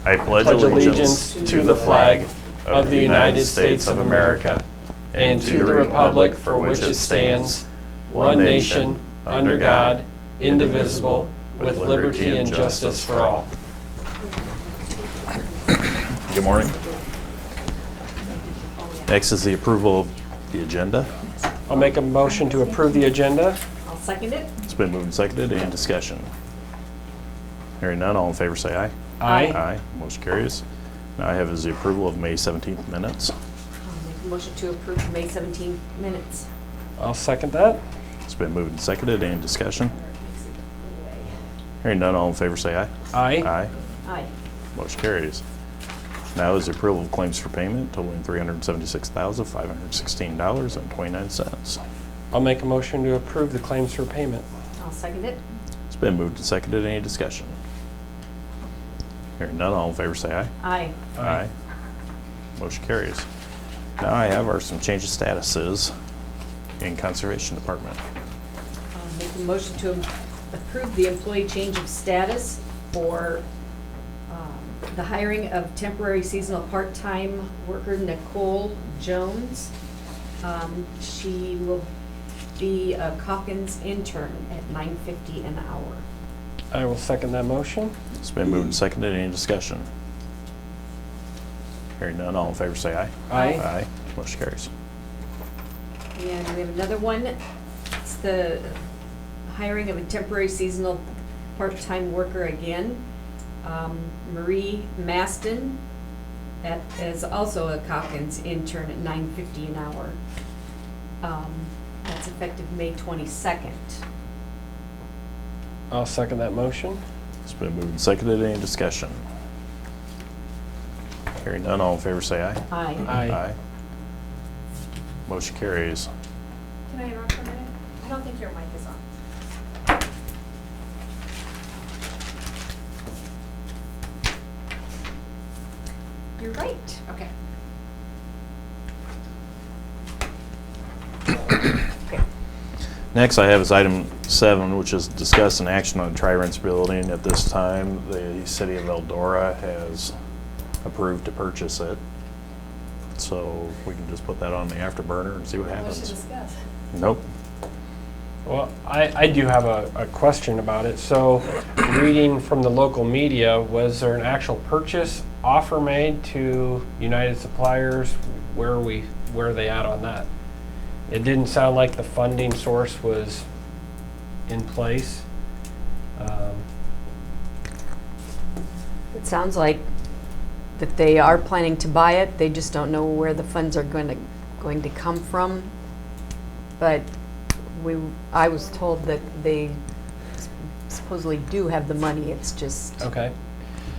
I pledge allegiance to the flag of the United States of America and to the republic for which it stands, one nation, under God, indivisible, with liberty and justice for all. Good morning. Next is the approval of the agenda. I'll make a motion to approve the agenda. I'll second it. It's been moved and seconded. Any discussion? Hearing none, all in favor say aye. Aye. Aye. Motion carries. Now I have is the approval of May 17th minutes. I'll make a motion to approve the May 17 minutes. I'll second that. It's been moved and seconded. Any discussion? Hearing none, all in favor say aye. Aye. Aye. Aye. Motion carries. Now is the approval of claims for payment totaling $376,516.29. I'll make a motion to approve the claims for payment. I'll second it. It's been moved and seconded. Any discussion? Hearing none, all in favor say aye. Aye. Aye. Motion carries. Now I have some change of statuses in Conservation Department. I'll make a motion to approve the employee change of status for the hiring of temporary seasonal part-time worker Nicole Jones. She will be a Calkins intern at $9.50 an hour. I will second that motion. It's been moved and seconded. Any discussion? Hearing none, all in favor say aye. Aye. Aye. Motion carries. And we have another one. It's the hiring of a temporary seasonal part-time worker again. Marie Maston is also a Calkins intern at $9.50 an hour. That's effective May 22nd. I'll second that motion. It's been moved and seconded. Any discussion? Hearing none, all in favor say aye. Aye. Aye. Motion carries. Can I interrupt for a minute? I don't think your mic is on. You're right. Okay. Next I have is item 7, which is discuss an action on Tri-Rent's building. At this time, the city of Eldora has approved to purchase it. So we can just put that on the afterburner and see what What to happens. discuss? Nope. Well, I do have a question about it. So, reading from the local media, was there an actual purchase offer made to United Suppliers? Where are they at on that? It didn't sound like the funding source was in place. It sounds like that they are planning to buy it. They just don't know where the funds are going to come from. But I was told that they supposedly do have the money. It's just Okay.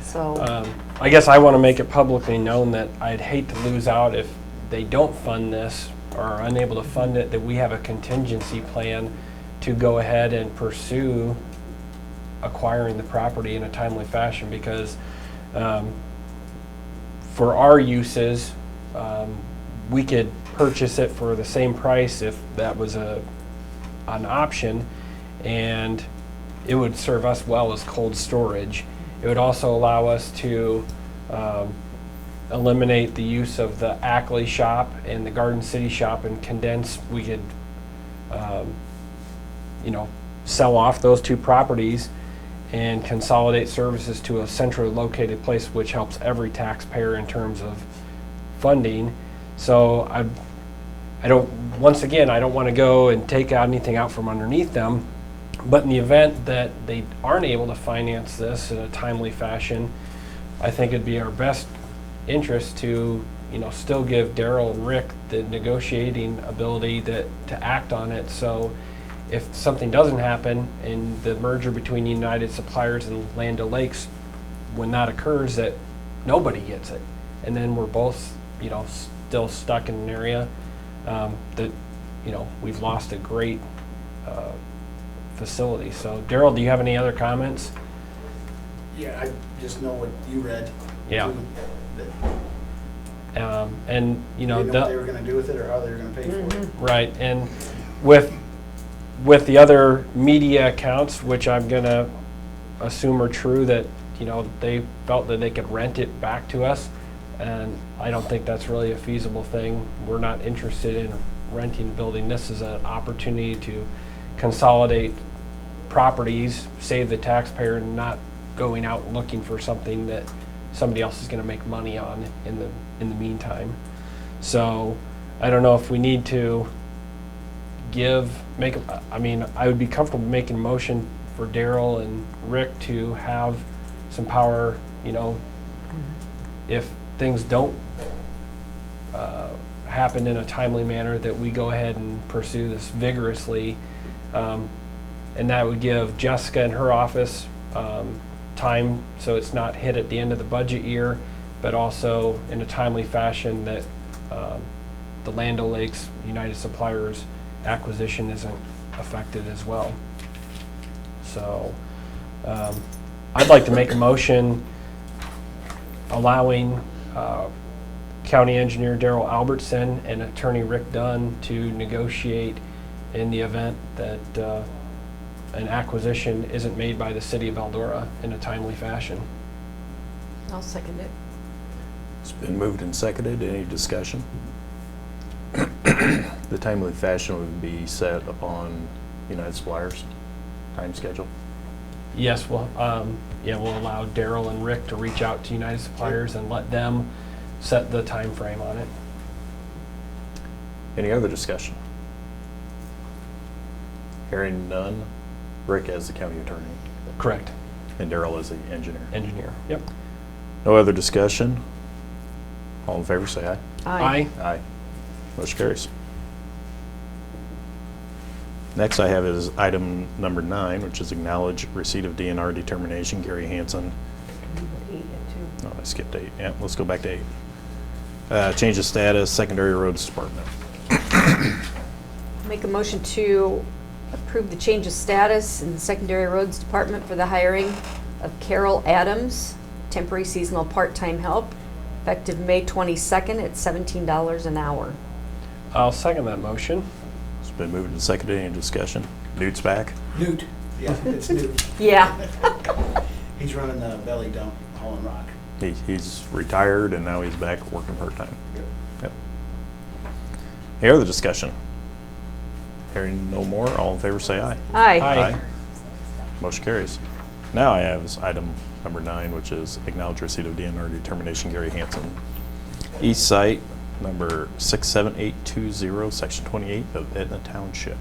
so. I guess I want to make it publicly known that I'd hate to lose out if they don't fund this or are unable to fund it, that we have a contingency plan to go ahead and pursue acquiring the property in a timely fashion, because for our uses, we could purchase it for the same price if that was an option, and it would serve us well as cold storage. It would also allow us to eliminate the use of the Ackley shop and the Garden City shop and condense. We could, sell off those two properties and consolidate services to a centrally located place, which helps every taxpayer in terms of funding. So I don't want to go and take anything out from underneath them. But in the event that they aren't able to finance this in a timely fashion, I think it'd be our best interest to, still give Daryl and Rick the negotiating ability to act on it. So if something doesn't happen and the merger between United Suppliers and Land O'Lakes, when that occurs, that nobody gets it. And then we're both, still stuck in an area that, we've lost a great facility. So Daryl, do you have any other comments? Yeah, I just know what you read. Yeah. too, that And, They didn't know what they were gonna do with it or how they were gonna pay for it. right, and with the other media accounts, which I'm gonna assume are true, that they felt that they could rent it back to us, and I don't think that's really a feasible thing. We're not interested in renting the building. This is an opportunity to consolidate properties, save the taxpayer not going out looking for something that somebody else is going to make money on in the meantime. So I don't know if we need to I would be comfortable making a motion for Daryl and Rick to have some power, if things don't happen in a timely manner, that we go ahead and pursue this vigorously. And that would give Jessica and her office time, so it's not hit at the end of the budget year, but also in a timely fashion that the Land O'Lakes United Suppliers acquisition isn't affected as well. So I'd like to make a motion allowing County Engineer Daryl Albertson and Attorney Rick Dunn to negotiate in the event that an acquisition isn't made by the city of Eldora in a timely fashion. I'll second it. It's been moved and seconded. Any discussion? The timely fashion would be set upon United Suppliers time schedule. Yes, we'll allow Daryl and Rick to reach out to United Suppliers and let them set the time frame on it. Any other discussion? Hearing none. Rick as the county attorney Correct. and Daryl as the engineer. Engineer. Yep. No other discussion? All in favor say aye. Aye. Aye. Motion carries. Next I have is item number 9, which is acknowledge receipt of DNR determination, Gary Hansen. Oh, I skipped 8. Yeah, let's go back to 8. Change of status, secondary roads department. Make a motion to approve the change of status in the Secondary Roads Department for the hiring of Carol Adams, temporary seasonal part-time help, effective May 22nd at $17 an hour. I'll second that motion. It's been moved and seconded. Any discussion? Newt's back. Newt, yeah, it's Newt. Yeah. He's running the belly dump hauling rock. He's retired and now he's back working part-time. Yep. Yep. Any other discussion? Hearing no more, all in favor say aye. Aye. Aye. Motion carries. Now I have is item number 9, which is acknowledge receipt of DNR determination, Gary Hansen. East Site, number 67820, section 28 of Etna Township.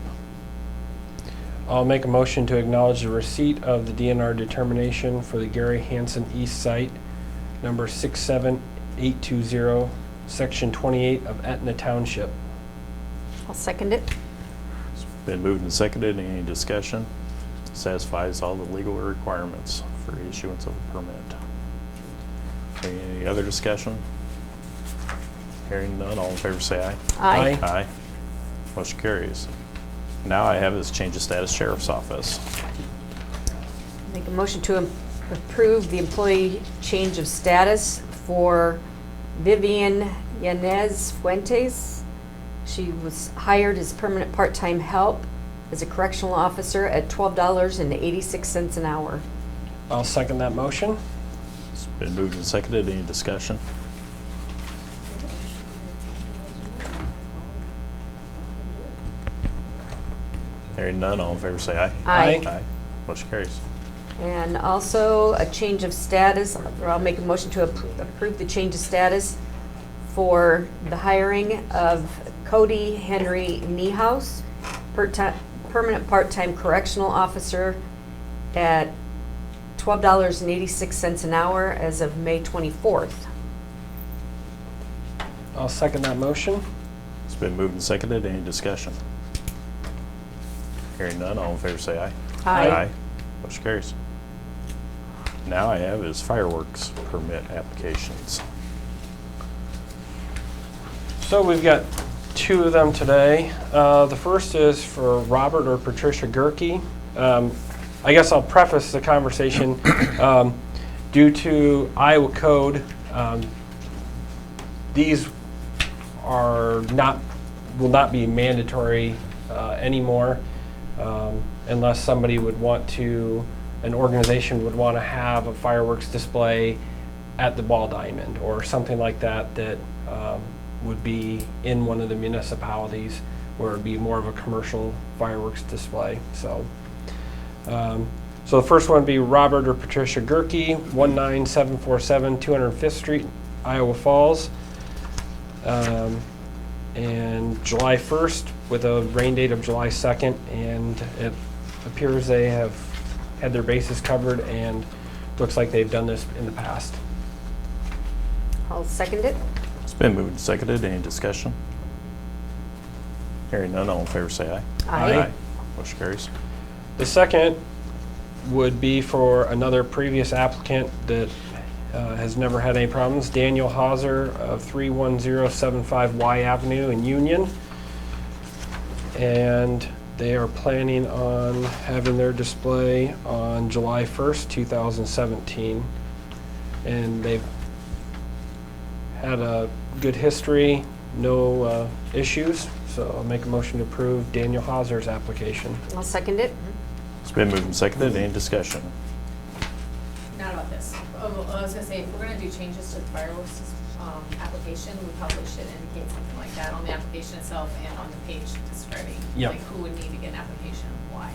I'll make a motion to acknowledge the receipt of the DNR determination for the Gary Hansen East Site, number 67820, section 28 of Etna Township. I'll second it. It's been moved and seconded. Any discussion? Satisfies all the legal requirements for issuance of a permit. Any other discussion? Hearing none, all in favor say aye. Aye. Aye. Motion carries. Now I have is change of status sheriff's office. Make a motion to approve the employee change of status for Vivian Yanez Fuentes. She was hired as permanent part-time help as a correctional officer at $12.86 an hour. I'll second that motion. It's been moved and seconded. Any discussion? Hearing none, all in favor say aye. Aye. Aye. Motion carries. And also a change of status, or I'll make a motion to approve the change of status for the hiring of Cody Henry Niehaus, permanent part-time correctional officer at $12.86 an hour as of May 24th. I'll second that motion. It's been moved and seconded. Any discussion? Hearing none, all in favor say aye. Aye. Motion carries. Now I have is fireworks permit applications. So we've got 2 of them today. The first is for Robert or Patricia Gerke. I guess I'll preface the conversation. Due to Iowa code, these will not be mandatory anymore unless somebody would want to an organization would want to have a fireworks display at the ball diamond or something like that that would be in one of the municipalities where it'd be more of a commercial fireworks display. So the first one would be Robert or Patricia Gerke, 19747 205th Street, Iowa Falls. And July 1st with a rain date of July 2nd, and it appears they have had their bases covered and looks like they've done this in the past. I'll second it. It's been moved and seconded. Any discussion? Hearing none, all in favor say aye. Aye. Motion carries. The second would be for another previous applicant that has never had any problems, Daniel Hauser of 31075 Y Avenue in Union. And they are planning on having their display on July 1st, 2017. And they've had a good history, no issues. So I'll make a motion to approve Daniel Hauser's application. I'll second it. It's been moved and seconded. Any discussion? Not about this. Oh, I was gonna say, if we're gonna do changes to the fireworks application, we probably should indicate something like that on the application itself and on the page describing, Yep. like, who would need to get an application, why.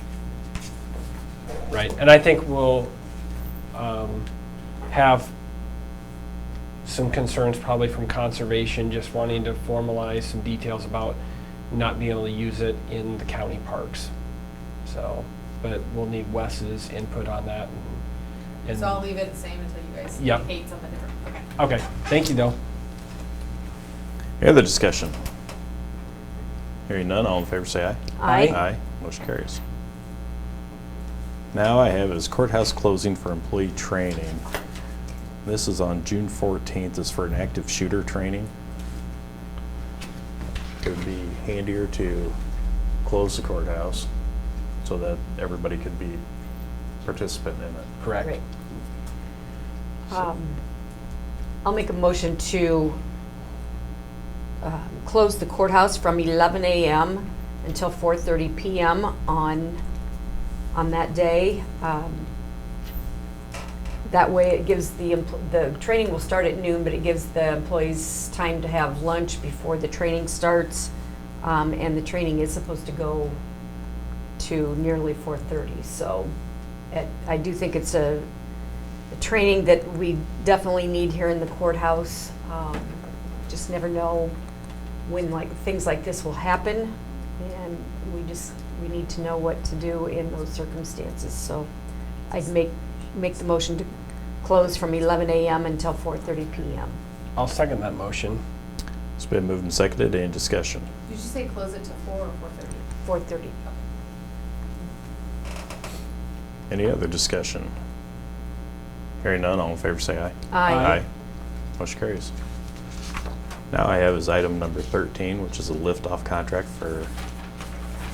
Right, and I think we'll have some concerns probably from conservation, just wanting to formalize some details about not being able to use it in the county parks. So, but we'll need Wes's input on that. And So I'll leave it the same until you guys Yep. indicate something different. Okay. okay, thank you, though. Any other discussion? Hearing none, all in favor say aye. Aye. Aye. Motion carries. Now I have is courthouse closing for employee training. This is on June 14th. It's for an active shooter training. It would be handier to close the courthouse so that everybody could be participant in it. Correct. Great. I'll make a motion to close the courthouse from 11 a.m. until 4:30 p.m. on that day. That way it gives the training will start at noon, but it gives the employees time to have lunch before the training starts. And the training is supposed to go to nearly 4:30. So I do think it's a training that we definitely need here in the courthouse. Just never know when things like this will happen, and we need to know what to do in those circumstances. So I'd make the motion to close from 11 a.m. until 4:30 p.m. I'll second that motion. It's been moved and seconded. Any discussion? Did you say close it to 4 or 4:30? 4:30. Any other discussion? Hearing none, all in favor say aye. Aye. Motion carries. Now I have is item number 13, which is a lift-off contract for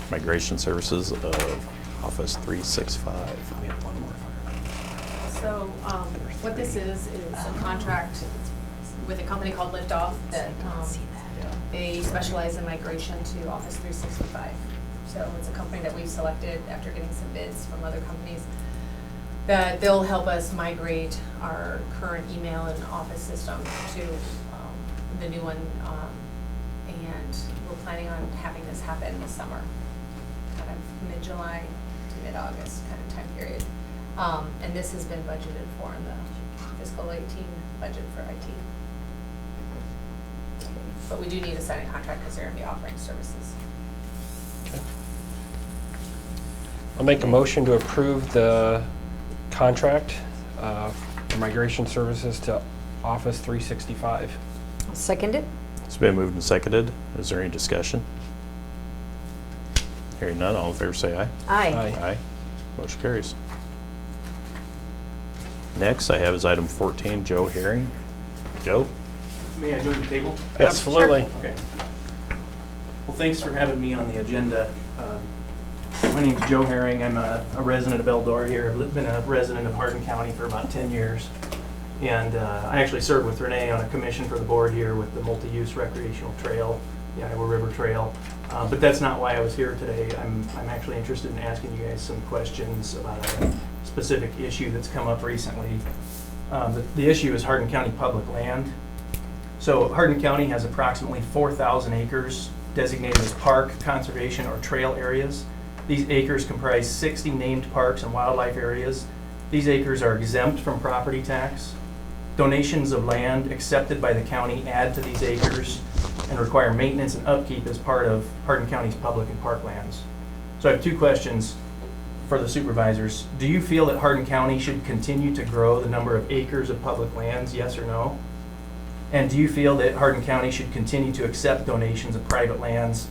migration services of Office 365. We have one more. So, what this is a contract with a company called Liftoff that, they specialize in migration to Office 365. So it's a company that we've selected after getting some bids from other companies, that they'll help us migrate our current email and office system to the new one. And we're planning on having this happen this summer, kind of mid-July to mid-August kind of time period. And this has been budgeted for in the fiscal 18 budget for IT. But we do need a signed contract because they're going to be offering services. I'll make a motion to approve the contract for migration services to Office 365. I'll second it. It's been moved and seconded. Is there any discussion? Hearing none, all in favor say aye. Aye. Aye. Motion carries. Next I have is item 14, Joe Herring. Joe? May I join the table? Absolutely. Okay. Well, thanks for having me on the agenda. My name's Joe Herring. I'm a resident of Eldora here. I've been a resident of Hardin County for about 10 years. And I actually served with Renee on a commission for the board here with the multi-use recreational trail, the Iowa River Trail. But that's not why I was here today. I'm actually interested in asking you guys some questions about a specific issue that's come up recently. The issue is Hardin County public land. So Hardin County has approximately 4,000 acres designated as park, conservation, or trail areas. These acres comprise 60 named parks and wildlife areas. These acres are exempt from property tax. Donations of land accepted by the county add to these acres and require maintenance and upkeep as part of Hardin County's public and park lands. So I have two questions for the supervisors. Do you feel that Hardin County should continue to grow the number of acres of public lands, yes or no? And do you feel that Hardin County should continue to accept donations of private lands,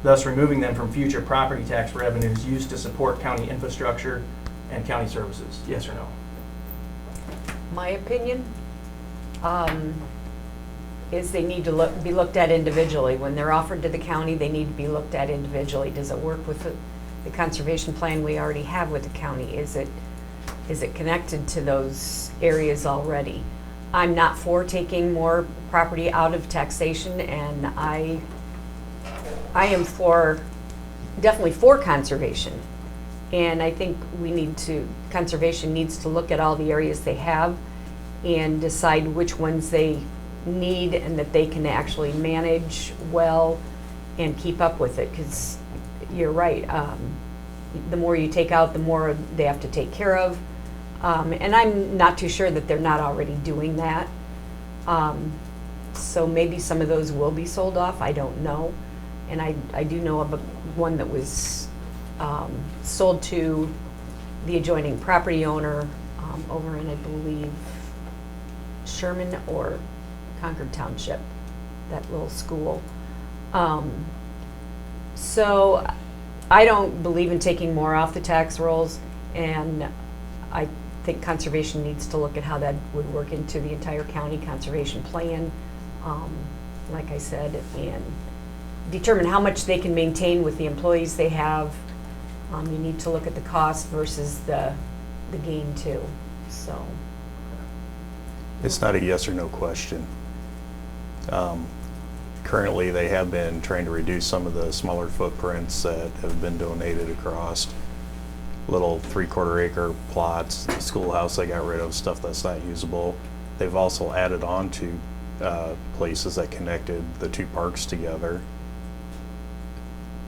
thus removing them from future property tax revenues used to support county infrastructure and county services, yes or no? My opinion is they need to be looked at individually. When they're offered to the county, they need to be looked at individually. Does it work with the conservation plan we already have with the county? Is it connected to those areas already? I'm not for taking more property out of taxation, and I am definitely for conservation. And I think conservation needs to look at all the areas they have and decide which ones they need and that they can actually manage well and keep up with it, because you're right. The more you take out, the more they have to take care of. And I'm not too sure that they're not already doing that. So maybe some of those will be sold off, I don't know. And I do know of one that was sold to the adjoining property owner over in, I believe, Sherman or Concord Township, that little school. So I don't believe in taking more off the tax rolls, and I think conservation needs to look at how that would work into the entire county conservation plan, like I said, and determine how much they can maintain with the employees they have. You need to look at the cost versus the gain too, so. It's not a yes or no question. Currently, they have been trying to reduce some of the smaller footprints that have been donated across little 3/4 acre plots. The schoolhouse they got rid of, stuff that's not usable. They've also added on to places that connected the two parks together.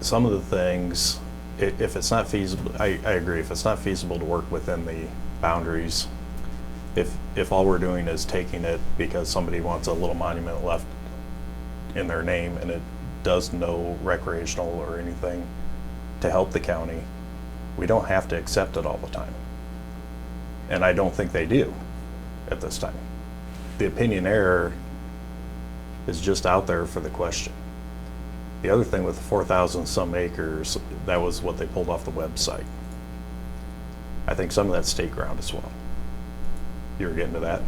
Some of the things, if it's not feasible, I agree, if it's not feasible to work within the boundaries, if all we're doing is taking it because somebody wants a little monument left in their name and it does no recreational or anything to help the county, we don't have to accept it all the time. And I don't think they do at this time. The opinion error is just out there for the question. The other thing with the 4,000 some acres, that was what they pulled off the website. I think some of that's state ground as well. You were getting to that?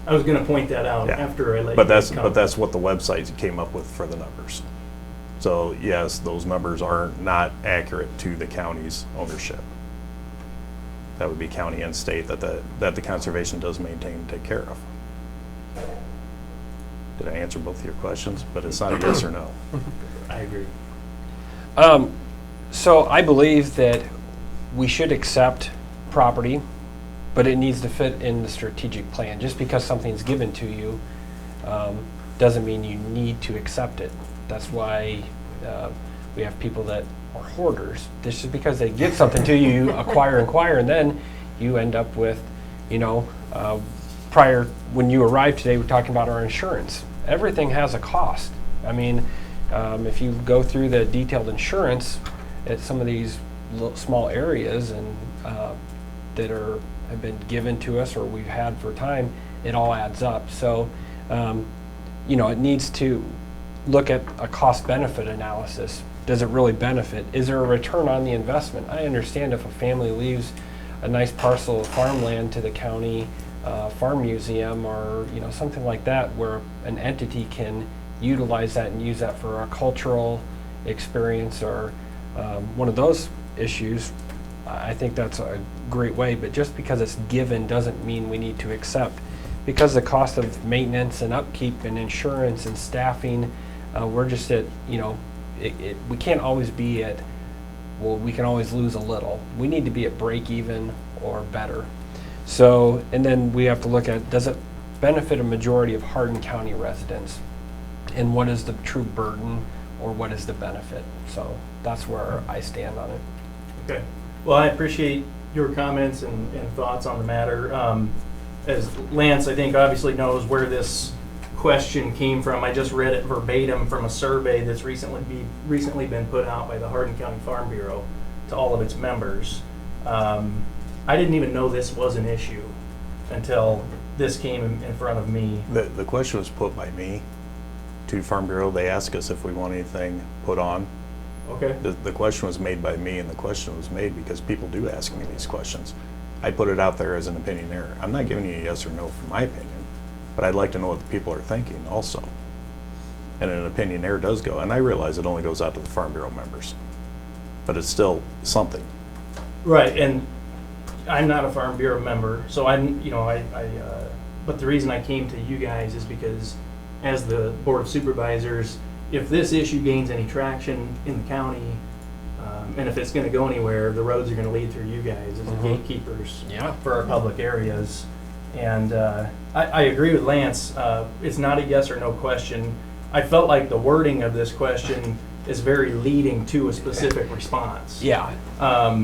I was going to point that out Yeah. after I let But you guys that's what the website came up with for the numbers. So yes, those numbers are not accurate to the county's ownership. That would be county and state that the conservation does maintain and take care of. Did I answer both of your questions? But it's not a yes or no. I agree. So I believe that we should accept property, but it needs to fit in the strategic plan. Just because something's given to you doesn't mean you need to accept it. That's why we have people that are hoarders. This is because they give something to you, you acquire, and then you end up with, prior, when you arrived today, we're talking about our insurance. Everything has a cost. I mean, if you go through the detailed insurance at some of these small areas and that have been given to us or we've had for time, it all adds up. So, it needs to look at a cost-benefit analysis. Does it really benefit? Is there a return on the investment? I understand if a family leaves a nice parcel of farmland to the county farm museum or something like that, where an entity can utilize that and use that for a cultural experience or one of those issues, I think that's a great way. But just because it's given doesn't mean we need to accept. Because the cost of maintenance and upkeep and insurance and staffing, we're just at, we can't always be at well, we can always lose a little. We need to be at break even or better. So, and then we have to look at, does it benefit a majority of Hardin County residents? And what is the true burden or what is the benefit? So that's where I stand on it. Okay. Well, I appreciate your comments and thoughts on the matter. As Lance, I think, obviously knows where this question came from. I just read it verbatim from a survey that's recently been put out by the Hardin County Farm Bureau to all of its members. I didn't even know this was an issue until this came in front of me. The question was put by me to Farm Bureau. They asked us if we want anything put on. Okay. The question was made by me, and the question was made because people do ask me these questions. I put it out there as an opinionaire. I'm not giving you a yes or no for my opinion, but I'd like to know what the people are thinking also. And an opinionaire does go, and I realize it only goes out to the Farm Bureau members, but it's still something. Right, and I'm not a Farm Bureau member, so I'm, but the reason I came to you guys is because as the Board of Supervisors, if this issue gains any traction in the county, and if it's gonna go anywhere, the roads are gonna lead through you guys as the gatekeepers Yeah. for our public areas. And I agree with Lance, it's not a yes or no question. I felt like the wording of this question is very leading to a specific response. Yeah.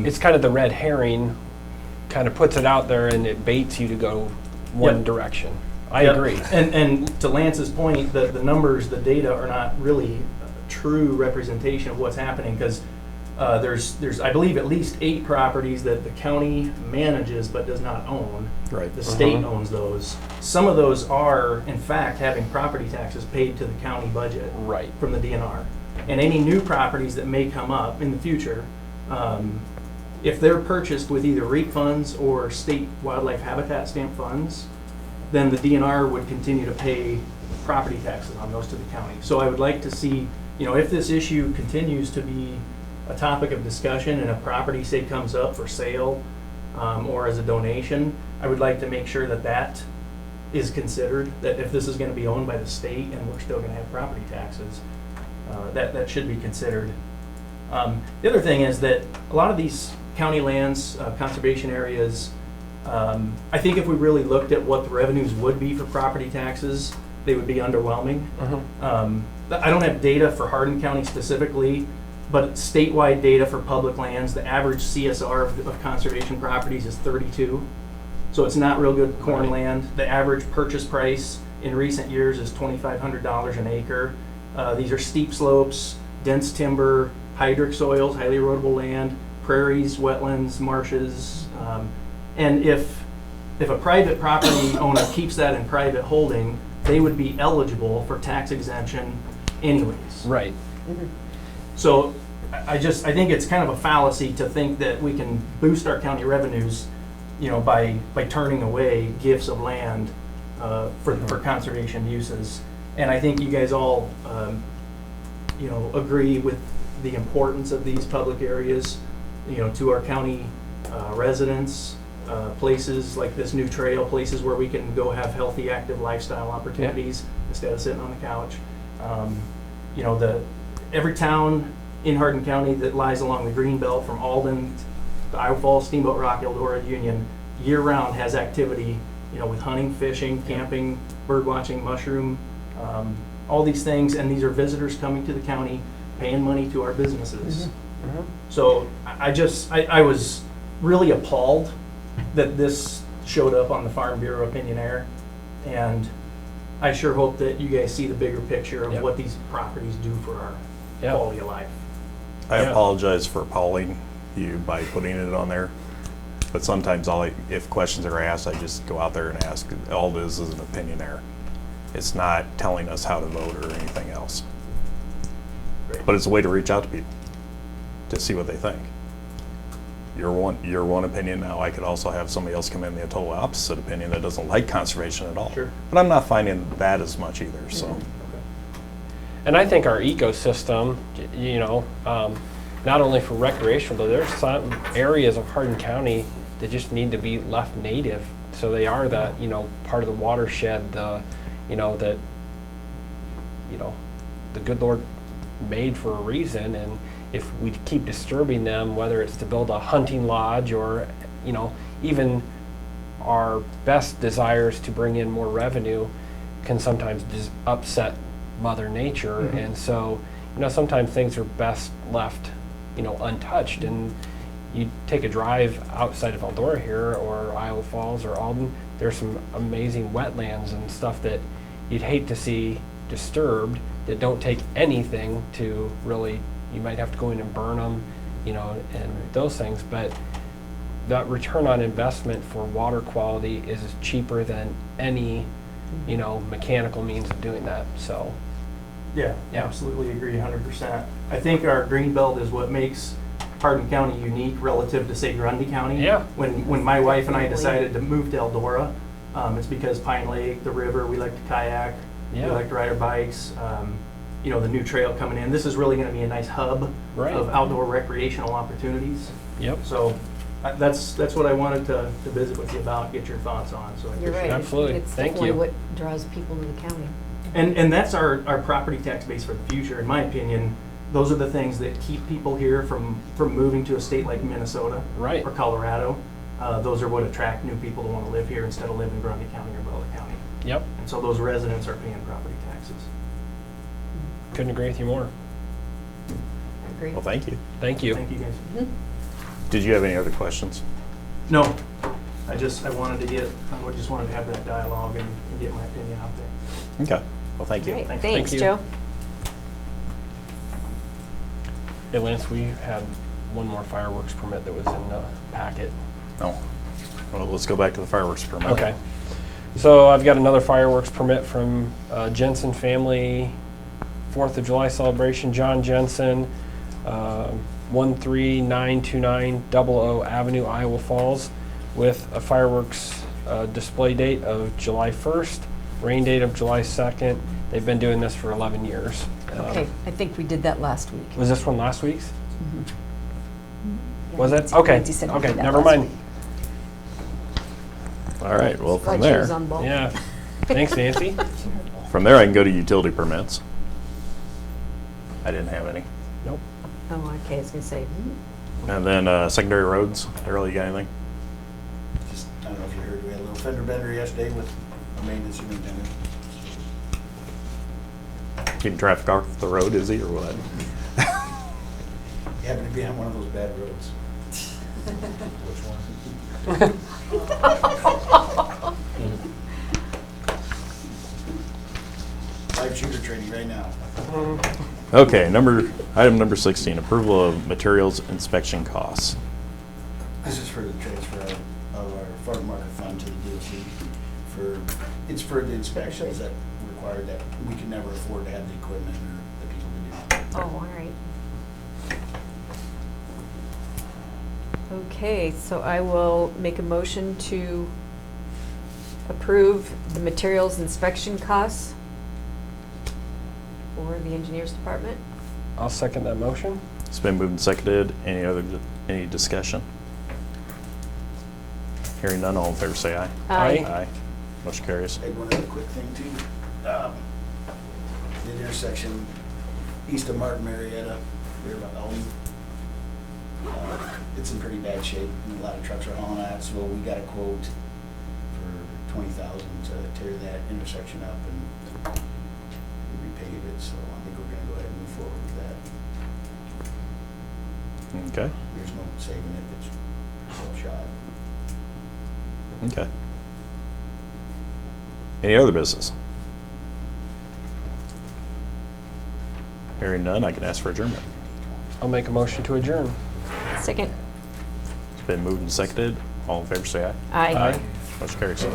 It's kind of the red herring, kind of puts it out there and it baits you to go one Yep. direction. I Yep. agree. And to Lance's point, the numbers, the data are not really a true representation of what's happening, because there's I believe at least 8 properties that the county manages but does not own. Right. The state owns those. Some of those are, in fact, having property taxes paid to the county budget Right. from the DNR. And any new properties that may come up in the future, if they're purchased with either REAP funds or state wildlife habitat stamp funds, then the DNR would continue to pay property taxes on those to the county. So I would like to see, if this issue continues to be a topic of discussion and a property, say, comes up for sale or as a donation, I would like to make sure that that is considered, that if this is going to be owned by the state and we're still going to have property taxes, that should be considered. The other thing is that a lot of these county lands, conservation areas, I think if we really looked at what the revenues would be for property taxes, they would be underwhelming. I don't have data for Hardin County specifically, but statewide data for public lands, the average CSR of conservation properties is 32. So it's not real good corn land. The average purchase price in recent years is $2,500 an acre. These are steep slopes, dense timber, hydric soils, highly erodible land, prairies, wetlands, marshes. And if a private property owner keeps that in private holding, they would be eligible for tax exemption anyways. Right. So I think it's kind of a fallacy to think that we can boost our county revenues, by turning away gifts of land for conservation uses. And I think you guys all, agree with the importance of these public areas, to our county residents, places like this new trail, places where we can go have healthy, active lifestyle opportunities instead of sitting on the couch. Every town in Hardin County that lies along the green belt from Alden to Iowa Falls, Steamboat Rock, Eldora, Union, year-round has activity, with hunting, fishing, camping, bird watching, mushroom, all these things, and these are visitors coming to the county, paying money to our businesses. So I was really appalled that this showed up on the Farm Bureau Opinionaire, and I sure hope that you guys see the bigger picture of what these properties do for our quality of life. I apologize for appalling you by putting it on there, but sometimes if questions are asked, I just go out there and ask. All it is an opinionaire. It's not telling us how to vote or anything else. Great. But it's a way to reach out to people to see what they think. Your one opinion. Now I could also have somebody else come in with a total opposite opinion that doesn't like conservation at all. Sure. But I'm not finding that as much either. So. And I think our ecosystem, not only for recreational, but there's some areas of Hardin County that just need to be left native. So they are that, part of the watershed, that the good Lord made for a reason. And if we keep disturbing them, whether it's to build a hunting lodge or, even our best desires to bring in more revenue can sometimes just upset Mother Nature. And so, sometimes things are best left, untouched. And you take a drive outside of Eldora here or Iowa Falls or Alden, there's some amazing wetlands and stuff that you'd hate to see disturbed that don't take anything to really, you might have to go in and burn them, and those things. But that return on investment for water quality is cheaper than any, mechanical means of doing that, so. Yeah, Yeah. absolutely agree 100%. I think our green belt is what makes Hardin County unique relative to, say, Grundy County. Yeah. When my wife and I decided to move to Eldora, it's because Pine Lake, the river, we like to kayak, we Yeah. like to ride our bikes. The new trail coming in. This is really going to be a nice hub Right. of outdoor recreational opportunities. Yep. So that's what I wanted to visit with you about, get your thoughts on. So I You're appreciate right. it. Absolutely. It's Thank definitely you. what draws people to the county. And that's our property tax base for the future, in my opinion. Those are the things that keep people here from moving to a state like Minnesota Right. or Colorado. Those are what attract new people to want to live here instead of living in Grundy County or Butler County. Yep. And so those residents are paying property taxes. Couldn't agree with you more. Agree. Well, thank you. Thank you. Thank you, guys. Did you have any other questions? No, I just wanted to have that dialogue and get my opinion out there. Okay. Well, thank you. Great. Thank Thanks, you. Joe. Hey, Lance, we had one more fireworks permit that was in the packet. No. Well, let's go back to the fireworks permit. Okay. So I've got another fireworks permit from Jensen family, 4th of July celebration, John Jensen, 13929 00 Avenue, Iowa Falls, with a fireworks display date of July 1st, rain date of July 2nd. They've been doing this for 11 years. Okay, I think we did that last week. Was this one last week's? Yeah, Was it? Nancy- Okay. Nancy said we Okay, did that never last mind. week. All right. Well, from Thought she there, was on both. Yeah. Thanks, Nancy. from there, I can go to utility permits. I didn't have any. Nope. Oh, okay, I was gonna say, And then secondary roads. Daryl, you got anything? Just, I don't know if you heard, we had a little fender bender yesterday with a maintenance superintendent. Keeping traffic off the road, is he, or what? He happened to be on one of those bad roads. Live shooter training right now. Okay, item number 16, approval of materials inspection costs. This is for the transfer of our farm market fund to the DOC it's for the inspections that require that we can never afford to have the equipment or the people to do it. oh, all right. Okay, so I will make a motion to approve the materials inspection costs for the engineers department. I'll second that motion. It's been moved and seconded. Any discussion? Hearing none, all in favor say aye. Aye. Aye. Motion carries. Hey, one other quick thing too. The intersection east of Martin Marietta, rear about Alden. It's in pretty bad shape, and a lot of trucks are hauling at, so we got a quote for $20,000 to tear that intersection up and repave it, so I think we're gonna go ahead and move forward with that. Okay. There's no saving it, it's so shot. Okay. Any other business? Hearing none, I can ask for adjournment. I'll make a motion to adjourn. Second. It's been moved and seconded. All in favor say aye. Aye. Aye. Motion carries.